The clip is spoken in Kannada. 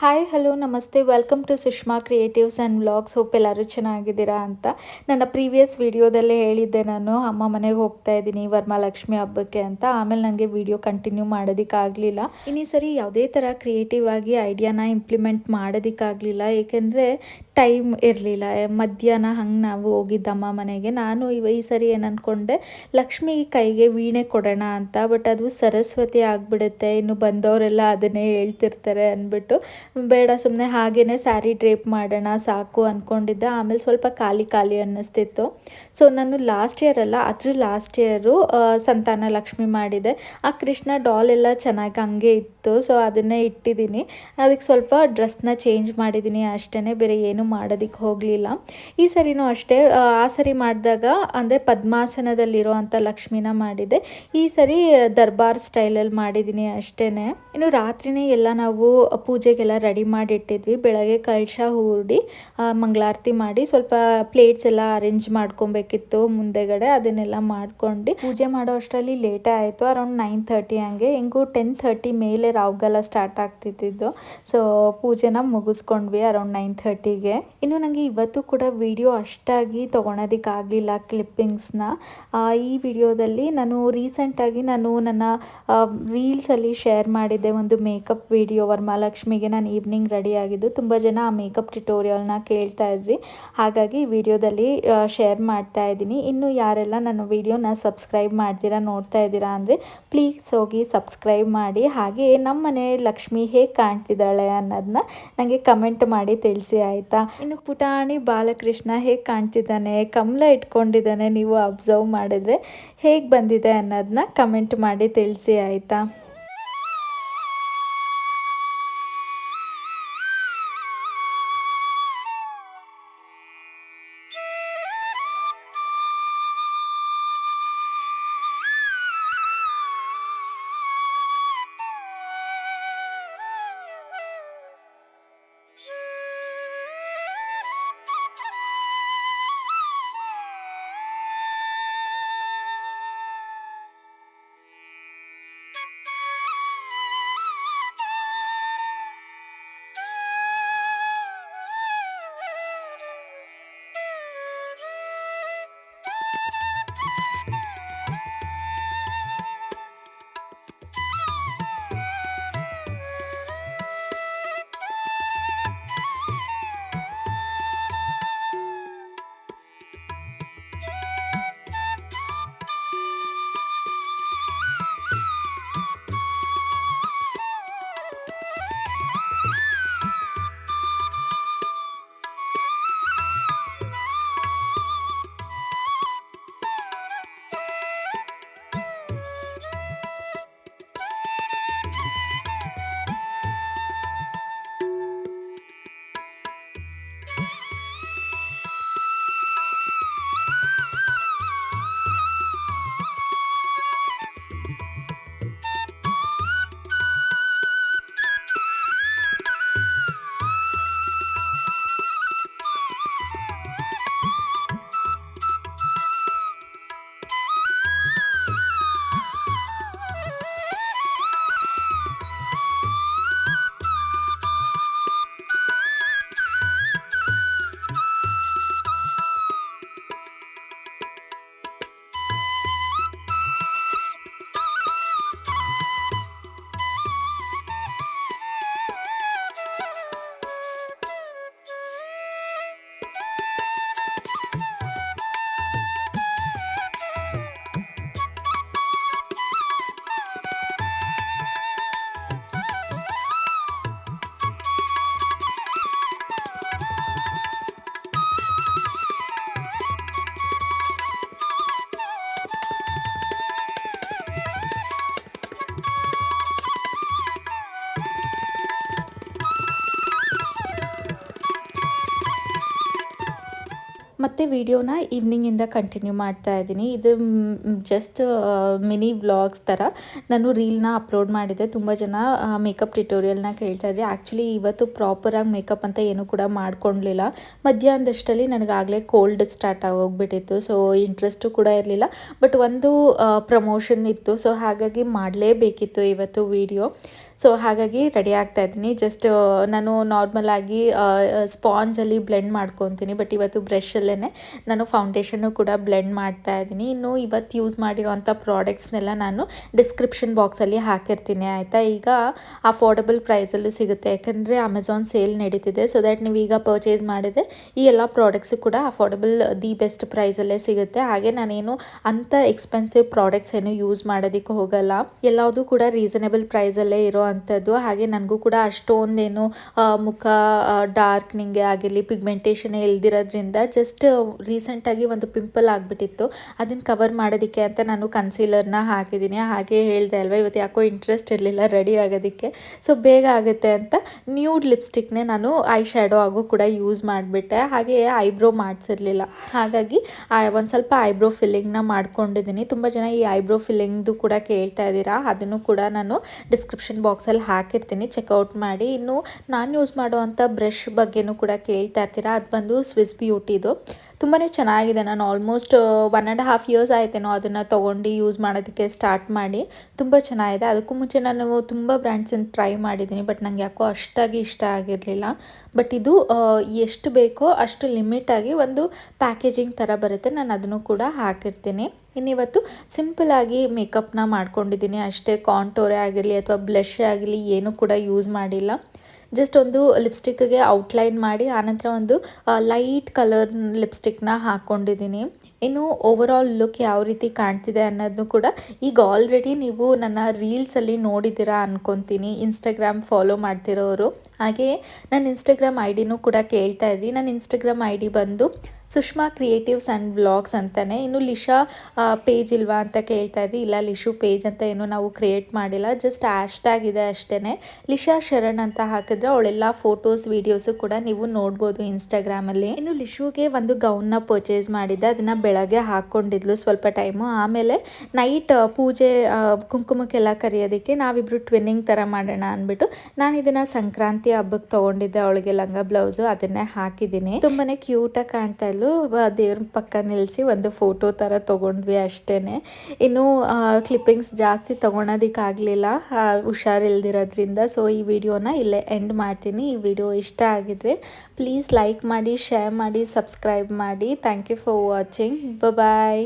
ಹಾಯ್ ಹಲೋ ನಮಸ್ತೆ welcome to Sushma creatives and vlogs. Hope ಎಲ್ಲರೂ ಚೆನ್ನಾಗಿದ್ದೀರಾ ಅಂತ. ನನ್ನ ಪ್ರೀವಿಯಸ್ ವಿಡಿಯೋದಲ್ಲೇ ಹೇಳಿದ್ದೆ, ನಾನು ಅಮ್ಮ ಮನೆಗೆ ಹೋಗ್ತಾ ಇದ್ದೀನಿ ವರಮಹಾಲಕ್ಷ್ಮಿ ಹಬ್ಬಕ್ಕೆ ಅಂತ. ಆಮೇಲೆ ನನಗೆ ವಿಡಿಯೋ ಕಂಟಿನ್ಯೂ ಮಾಡೋದಕ್ಕಾಗಲಿಲ್ಲ. ಇನ್ನು ಈ ಸರಿ ಯಾವುದೇ ಥರ ಕ್ರಿಯೇಟಿವ್ ಆಗಿ ಐಡಿಯಾನ ಇಂಪ್ಲಿಮೆಂಟ್ ಮಾಡೋದಕ್ಕಾಗಲಿಲ್ಲ, ಏಕೆಂದರೆ ಟೈಮ್ ಇರಲಿಲ್ಲ. ಮಧ್ಯಾಹ್ನ ಹಂಗೆ ನಾವು ಹೋಗಿದ್ದಮ್ಮ ಮನೆಗೆ. ನಾನು ಈ ಸರಿ ಏನು ಅಂದ್ಕೊಂಡೆ, ಲಕ್ಷ್ಮಿ ಕೈಗೆ ವೀಣೆ ಕೊಡೋಣ ಅಂತ. ಬಟ್ ಅದು ಸರಸ್ವತಿ ಆಗಿಬಿಡುತ್ತೆ, ಇನ್ನು ಬಂದವರೆಲ್ಲ ಅದನ್ನೇ ಹೇಳ್ತಿರ್ತಾರೆ ಅಂದ್ಬಿಟ್ಟು ಬೇಡ, ಸುಮ್ಮನೆ ಹಾಗೇ ಸ್ಯಾರಿ ಡ್ರೇಪ್ ಮಾಡೋಣ ಸಾಕು ಅಂದ್ಕೊಂಡಿದ್ದೆ. ಆಮೇಲೆ ಸ್ವಲ್ಪ ಖಾಲಿ ಖಾಲಿ ಅನ್ನಿಸ್ತಿತ್ತು. ಸೊ ನಾನು ಲಾಸ್ಟ್ ಇಯರ್ ಅಲ್ಲ, ಅದ್ರ ಲಾಸ್ಟ್ ಇಯರು ಸಂತಾನ ಲಕ್ಷ್ಮಿ ಮಾಡಿದೆ. ಆ ಕೃಷ್ಣ ಡಾಲ್ ಎಲ್ಲ ಚೆನ್ನಾಗಿ ಹಂಗೆ ಇತ್ತು, ಸೊ ಅದನ್ನೇ ಇಟ್ಟಿದ್ದೀನಿ. ಅದಕ್ಕೆ ಸ್ವಲ್ಪ ಡ್ರೆಸ್ನ ಚೇಂಜ್ ಮಾಡಿದ್ದೀನಿ ಅಷ್ಟೇ, ಬೇರೆ ಏನೂ ಮಾಡೋದಕ್ಕೆ ಹೋಗಲಿಲ್ಲ. ಈ ಸರಿನೂ ಅಷ್ಟೇ, ಆ ಸರಿ ಮಾಡಿದಾಗ ಅಂದರೆ ಪದ್ಮಾಸನದಲ್ಲಿರೋ ಅಂಥ ಲಕ್ಷ್ಮಿನ ಮಾಡಿದೆ. ಈ ಸರಿ ದರ್ಬಾರ್ ಸ್ಟೈಲಲ್ಲಿ ಮಾಡಿದ್ದೀನಿ ಅಷ್ಟೇ. ಇನ್ನು ರಾತ್ರಿನೇ ಎಲ್ಲ ನಾವು ಪೂಜೆಗೆಲ್ಲ ರೆಡಿ ಮಾಡಿ ಇಟ್ಟಿದ್ವಿ. ಬೆಳಗ್ಗೆ ಕಳಶ ಹೂಡಿ ಮಂಗಳಾರತಿ ಮಾಡಿ ಸ್ವಲ್ಪ ಪ್ಲೇಟ್ಸ್ ಎಲ್ಲ ಅರೇಂಜ್ ಮಾಡ್ಕೊಬೇಕಿತ್ತು ಮುಂದೆಗಡೆ. ಅದನ್ನೆಲ್ಲ ಮಾಡ್ಕೊಂಡು ಪೂಜೆ ಮಾಡೋ ಅಷ್ಟರಲ್ಲಿ ಲೇಟೇ ಆಯಿತು, ಅರೌಂಡ್ 9:30 ಹಂಗೆ. ಹೆಂಗೂ 10:30 ಮೇಲೆ ರಾವ್ಗೆಲ್ಲ ಸ್ಟಾರ್ಟ್ ಆಗ್ತಿದ್ದು. ಸೊ ಪೂಜೆನ ಮುಗಿಸ್ಕೊಂಡ್ವಿ ಅರೌಂಡ್ 9:30ಗೆ. ಇನ್ನು ನನಗೆ ಇವತ್ತು ಕೂಡ ವಿಡಿಯೋ ಅಷ್ಟಾಗಿ ತೊಗೊಳೋದಕ್ಕಾಗಲಿಲ್ಲ ಕ್ಲಿಪ್ಪಿಂಗ್ಸ್ನ. ಈ ವಿಡಿಯೋದಲ್ಲಿ ನಾನು ರೀಸೆಂಟಾಗಿ ನನ್ನ ರೀಲ್ಸಲ್ಲಿ ಶೇರ್ ಮಾಡಿದ್ದೆ ಒಂದು ಮೇಕಪ್ ವಿಡಿಯೋ. ವರಮಹಾಲಕ್ಷ್ಮಿಗೆ ನಾನು ಈವ್ನಿಂಗ್ ರೆಡಿ ಆಗಿದ್ದು. ತುಂಬ ಜನ ಆ ಮೇಕಪ್ ಟ್ಯುಟೋರಿಯಲ್ನ ಕೇಳ್ತಾ ಇದ್ರಿ, ಹಾಗಾಗಿ ಈ ವಿಡಿಯೋದಲ್ಲಿ ಶೇರ್ ಮಾಡ್ತಾ ಇದ್ದೀನಿ. ಇನ್ನು ಯಾರೆಲ್ಲ ನನ್ನ ವಿಡಿಯೋನ ಸಬ್ಸ್ಕ್ರೈಬ್ ಮಾಡ್ತೀರಾ, ನೋಡ್ತಾ ಇದ್ದೀರಾ ಅಂದರೆ ಪ್ಲೀಸ್ ಹೋಗಿ ಸಬ್ಸ್ಕ್ರೈಬ್ ಮಾಡಿ. ಹಾಗೆ ನಮ್ಮ ಮನೆ ಲಕ್ಷ್ಮಿ ಹೇಗೆ ಕಾಣ್ತಿದ್ದಾಳೆ ಅನ್ನೋದನ್ನ ನನಗೆ ಕಮೆಂಟ್ ಮಾಡಿ ತಿಳಿಸಿ, ಆಯಿತಾ. ಇನ್ನು ಪುಟಾಣಿ ಬಾಲಕೃಷ್ಣ ಹೇಗೆ ಕಾಣ್ತಿದ್ದಾನೆ, ಕಮಲ ಇಟ್ಕೊಂಡಿದ್ದಾನೆ, ನೀವು ಅಬ್ಸರ್ವ್ ಮಾಡಿದ್ರೆ ಹೇಗೆ ಬಂದಿದೆ ಅನ್ನೋದನ್ನ ಕಮೆಂಟ್ ಮಾಡಿ ತಿಳಿಸಿ, ಆಯಿತಾ. ಮತ್ತು ವಿಡಿಯೋನ ಈವ್ನಿಂಗಿಂದ ಕಂಟಿನ್ಯೂ ಮಾಡ್ತಾ ಇದ್ದೀನಿ. ಇದು ಜಸ್ಟ್ ಮಿನಿ ವ್ಲಾಗ್ಸ್ ಥರ ನಾನು ರೀಲ್ನ ಅಪ್ಲೋಡ್ ಮಾಡಿದ್ದೆ. ತುಂಬ ಜನ ಮೇಕಪ್ ಟ್ಯುಟೋರಿಯಲ್ನ ಕೇಳ್ತಾ ಇದ್ರಿ. ಆ್ಯಕ್ಚುಲಿ ಇವತ್ತು ಪ್ರಾಪರಾಗಿ ಮೇಕಪ್ ಅಂತ ಏನೂ ಕೂಡ ಮಾಡ್ಕೊಳ್ಲಿಲ್ಲ. ಮಧ್ಯಾಹ್ನದಷ್ಟರಲ್ಲಿ ನನಗಾಗಲೇ ಕೋಲ್ಡ್ ಸ್ಟಾರ್ಟ್ ಆಗೋಗ್ಬಿಟ್ಟಿತ್ತು, ಸೊ ಇಂಟ್ರೆಸ್ಟು ಕೂಡ ಇರಲಿಲ್ಲ. ಬಟ್ ಒಂದು ಪ್ರಮೋಷನ್ ಇತ್ತು, ಸೊ ಹಾಗಾಗಿ ಮಾಡಲೇಬೇಕಿತ್ತು ಇವತ್ತು ವಿಡಿಯೋ. ಸೊ ಹಾಗಾಗಿ ರೆಡಿ ಆಗ್ತಾ ಇದ್ದೀನಿ. ಜಸ್ಟ್ ನಾನು ನಾರ್ಮಲ್ ಆಗಿ ಸ್ಪಾಂಜಲ್ಲಿ ಬ್ಲೆಂಡ್ ಮಾಡ್ಕೊತೀನಿ, ಬಟ್ ಇವತ್ತು ಬ್ರಷಲ್ಲೇ ನಾನು ಫೌಂಡೇಶನ್ನು ಕೂಡ ಬ್ಲೆಂಡ್ ಮಾಡ್ತಾ ಇದ್ದೀನಿ. ಇನ್ನು ಇವತ್ತು ಯೂಸ್ ಮಾಡಿರೋವಂಥ ಪ್ರಾಡಕ್ಟ್ಸ್ನೆಲ್ಲ ನಾನು ಡಿಸ್ಕ್ರಿಪ್ಷನ್ ಬಾಕ್ಸಲ್ಲಿ ಹಾಕಿರ್ತೀನಿ ಆಯಿತಾ. ಈಗ ಅಫೋರ್ಡಬಲ್ ಪ್ರೈಸಲ್ಲೂ ಸಿಗುತ್ತೆ, ಯಾಕಂದರೆ ಅಮೆಝಾನ್ ಸೇಲ್ ನಡೀತಿದೆ. ಸೊ ದ್ಯಾಟ್ ನೀವು ಈಗ ಪರ್ಚೇಸ್ ಮಾಡಿದರೆ ಈ ಎಲ್ಲ ಪ್ರಾಡಕ್ಟ್ಸು ಕೂಡ ಅಫೋರ್ಡಬಲ್ ದಿ ಬೆಸ್ಟ್ ಪ್ರೈಸಲ್ಲೇ ಸಿಗುತ್ತೆ. ಹಾಗೆ ನಾನೇನು ಅಂಥ ಎಕ್ಸ್ಪೆನ್ಸಿವ್ ಪ್ರಾಡಕ್ಟ್ಸ್ ಏನು ಯೂಸ್ ಮಾಡೋದಕ್ಕೆ ಹೋಗಲ್ಲ, ಎಲ್ಲದೂ ಕೂಡ ರೀಸನೇಬಲ್ ಪ್ರೈಸಲ್ಲೇ ಇರೋ ಅಂಥದ್ದು. ಹಾಗೆ ನನಗೂ ಕೂಡ ಅಷ್ಟೊಂದೇನು ಮುಖ ಡಾರ್ಕ್ನಿಂಗೆ ಆಗಿರಲಿ, ಪಿಗ್ಮೆಂಟೇಷನ್ ಇಲ್ದಿರೋದ್ರಿಂದ ಜಸ್ಟ್ ರೀಸೆಂಟಾಗಿ ಒಂದು ಪಿಂಪಲ್ ಆಗಿಬಿಟ್ಟಿತ್ತು, ಅದನ್ನು ಕವರ್ ಮಾಡೋದಕ್ಕೆ ಅಂತ ನಾನು ಕನ್ಸೀಲರ್ನ ಹಾಕಿದ್ದೀನಿ. ಹಾಗೆ ಹೇಳಿದೆ ಅಲ್ವಾ, ಇವತ್ತು ಯಾಕೋ ಇಂಟ್ರೆಸ್ಟ್ ಇರಲಿಲ್ಲ ರೆಡಿ ಆಗೋದಕ್ಕೆ, ಸೊ ಬೇಗ ಆಗುತ್ತೆ ಅಂತ ನ್ಯೂಡ್ ಲಿಪ್ಸ್ಟಿಕ್ನೇ ನಾನು ಐ ಶ್ಯಾಡೋ ಆಗು ಕೂಡ ಯೂಸ್ ಮಾಡಿಬಿಟ್ಟೆ. ಹಾಗೆ ಐಬ್ರೋ ಮಾಡಿಸಿರಲಿಲ್ಲ, ಹಾಗಾಗಿ ಒಂದು ಸ್ವಲ್ಪ ಐಬ್ರೋ ಫಿಲ್ಲಿಂಗ್ನ ಮಾಡ್ಕೊಂಡಿದ್ದೀನಿ. ತುಂಬ ಜನ ಈ ಐಬ್ರೋ ಫಿಲ್ಲಿಂಗ್ದು ಕೂಡ ಕೇಳ್ತಾ ಇದ್ದೀರಾ, ಅದನ್ನು ಕೂಡ ನಾನು ಡಿಸ್ಕ್ರಿಪ್ಷನ್ ಬಾಕ್ಸಲ್ಲಿ ಹಾಕಿರ್ತೀನಿ, ಚೆಕ್ಔಟ್ ಮಾಡಿ. ಇನ್ನು ನಾನು ಯೂಸ್ ಮಾಡುವಂಥ ಬ್ರಷ್ ಬಗ್ಗೆನೂ ಕೂಡ ಕೇಳ್ತಾ ಇರ್ತೀರಾ, ಅದು ಬಂದು ಸ್ವಿಸ್ ಬ್ಯೂಟಿದು. ತುಂಬಾ ಚೆನ್ನಾಗಿದೆ. ನಾನು ಆಲ್ಮೋಸ್ಟ್ 1.5 ಇಯರ್ಸ್ ಆಯ್ತೇನೋ ಅದನ್ನು ತೊಗೊಂಡು ಯೂಸ್ ಮಾಡೋದಕ್ಕೆ ಸ್ಟಾರ್ಟ್ ಮಾಡಿ. ತುಂಬ ಚೆನ್ನಾಗಿದೆ. ಅದಕ್ಕೂ ಮುಂಚೆ ನಾನು ತುಂಬ ಬ್ರ್ಯಾಂಡ್ಸನ್ನು ಟ್ರೈ ಮಾಡಿದ್ದೀನಿ, ಬಟ್ ನನಗೆ ಯಾಕೋ ಅಷ್ಟಾಗಿ ಇಷ್ಟ ಆಗಿರಲಿಲ್ಲ. ಬಟ್ ಇದು ಎಷ್ಟು ಬೇಕೋ ಅಷ್ಟು ಲಿಮಿಟಾಗಿ ಒಂದು ಪ್ಯಾಕೇಜಿಂಗ್ ಥರ ಬರುತ್ತೆ, ನಾನು ಅದನ್ನು ಕೂಡ ಹಾಕಿರ್ತೀನಿ. ಇನ್ನಿವತ್ತು ಸಿಂಪಲಾಗಿ ಮೇಕಪ್ನ ಮಾಡ್ಕೊಂಡಿದ್ದೀನಿ ಅಷ್ಟೇ. ಕಾಂಟೋರೇ ಆಗಿರಲಿ ಅಥವಾ ಬ್ಲಷ್ ಆಗಲಿ ಏನೂ ಕೂಡ ಯೂಸ್ ಮಾಡಿಲ್ಲ. ಜಸ್ಟ್ ಒಂದು ಲಿಪ್ಸ್ಟಿಕ್ಗೆ ಔಟ್ಲೈನ್ ಮಾಡಿ ಆನಂತರ ಒಂದು ಲೈಟ್ ಕಲರ್ ಲಿಪ್ಸ್ಟಿಕ್ನ ಹಾಕ್ಕೊಂಡಿದ್ದೀನಿ. ಇನ್ನು ಓವರ್ ಆಲ್ ಲುಕ್ ಯಾವ ರೀತಿ ಕಾಣ್ತಿದೆ ಅನ್ನೋದನ್ನು ಕೂಡ ಈಗ ಆಲ್ರೆಡಿ ನೀವು ನನ್ನ ರೀಲ್ಸಲ್ಲಿ ನೋಡಿದ್ದೀರಾ ಅನ್ಕೊತೀನಿ, ಇನ್ಸ್ಟಾಗ್ರಾಮ್ ಫಾಲೋ ಮಾಡ್ತಿರೋರು. ಹಾಗೆ ನನ್ನ ಇನ್ಸ್ಟಾಗ್ರಾಮ್ ಐ ಡಿನೂ ಕೂಡ ಕೇಳ್ತಾ ಇದ್ರಿ. ನನ್ನ ಇನ್ಸ್ಟಾಗ್ರಾಮ್ ಐ ಡಿ ಬಂದು ಸುಷ್ಮಾ ಕ್ರಿಯೇಟಿವ್ಸ್ ಆ್ಯಂಡ್ ವ್ಲಾಗ್ಸ್ ಅಂತಲೇ. ಇನ್ನು ಲಿಶಾ ಪೇಜ್ ಇಲ್ವಾ ಅಂತ ಕೇಳ್ತಾ ಇದ್ರಿ. ಇಲ್ಲ, ಲಿಶು ಪೇಜ್ ಅಂತ ಏನು ನಾವು ಕ್ರಿಯೇಟ್ ಮಾಡಿಲ್ಲ, ಜಸ್ಟ್ ಹ್ಯಾಶ್ಟ್ಯಾಗ್ ಇದೆ ಅಷ್ಟೇ. ಲಿಶಾ ಶರಣ್ ಅಂತ ಹಾಕಿದ್ರೆ ಅವಳೆಲ್ಲ ಫೋಟೋಸ್ ವೀಡಿಯೋಸು ಕೂಡ ನೀವು ನೋಡ್ಬೋದು ಇನ್ಸ್ಟಾಗ್ರಾಮಲ್ಲಿ. ಇನ್ನು ಲಿಶುಗೆ ಒಂದು ಗೌನ್ನ ಪರ್ಚೇಸ್ ಮಾಡಿದ್ದೆ, ಅದನ್ನು ಬೆಳಗ್ಗೆ ಹಾಕ್ಕೊಂಡಿದ್ಲು ಸ್ವಲ್ಪ ಟೈಮು. ಆಮೇಲೆ ನೈಟ್ ಪೂಜೆ ಕುಂಕುಮಕ್ಕೆಲ್ಲ ಕರೆಯೋದಕ್ಕೆ ನಾವಿಬ್ಬರು ಟ್ವಿನ್ನಿಂಗ್ ಥರ ಮಾಡೋಣ ಅಂದ್ಬಿಟ್ಟು ನಾನು ಇದನ್ನು ಸಂಕ್ರಾಂತಿ ಹಬ್ಬಕ್ಕೆ ತೊಗೊಂಡಿದ್ದೆ. ಅವಳಿಗೆ ಲಂಗ ಬ್ಲೌಸು ಅದನ್ನೇ ಹಾಕಿದ್ದೀನಿ. ತುಂಬಾ ಕ್ಯೂಟಾಗಿ ಕಾಣ್ತಾ ಇದ್ಲು. ದೇವ್ರ ಪಕ್ಕ ನಿಲ್ಲಿಸಿ ಒಂದು ಫೋಟೋ ಥರ ತೊಗೊಂಡ್ವಿ ಅಷ್ಟೇ. ಇನ್ನು ಕ್ಲಿಪ್ಪಿಂಗ್ಸ್ ಜಾಸ್ತಿ ತೊಗೊಳೋದಕ್ಕಾಗಲಿಲ್ಲ ಹುಷಾರಿಲ್ದಿರೋದ್ರಿಂದ. ಸೊ ಈ ವಿಡಿಯೋನ ಇಲ್ಲೇ ಎಂಡ್ ಮಾಡ್ತೀನಿ. ಈ ವಿಡಿಯೋ ಇಷ್ಟ ಆಗಿದ್ರೆ ಪ್ಲೀಸ್ ಲೈಕ್ ಮಾಡಿ, ಶೇರ್ ಮಾಡಿ, ಸಬ್ಸ್ಕ್ರೈಬ್ ಮಾಡಿ. Thank you for watching. Bye.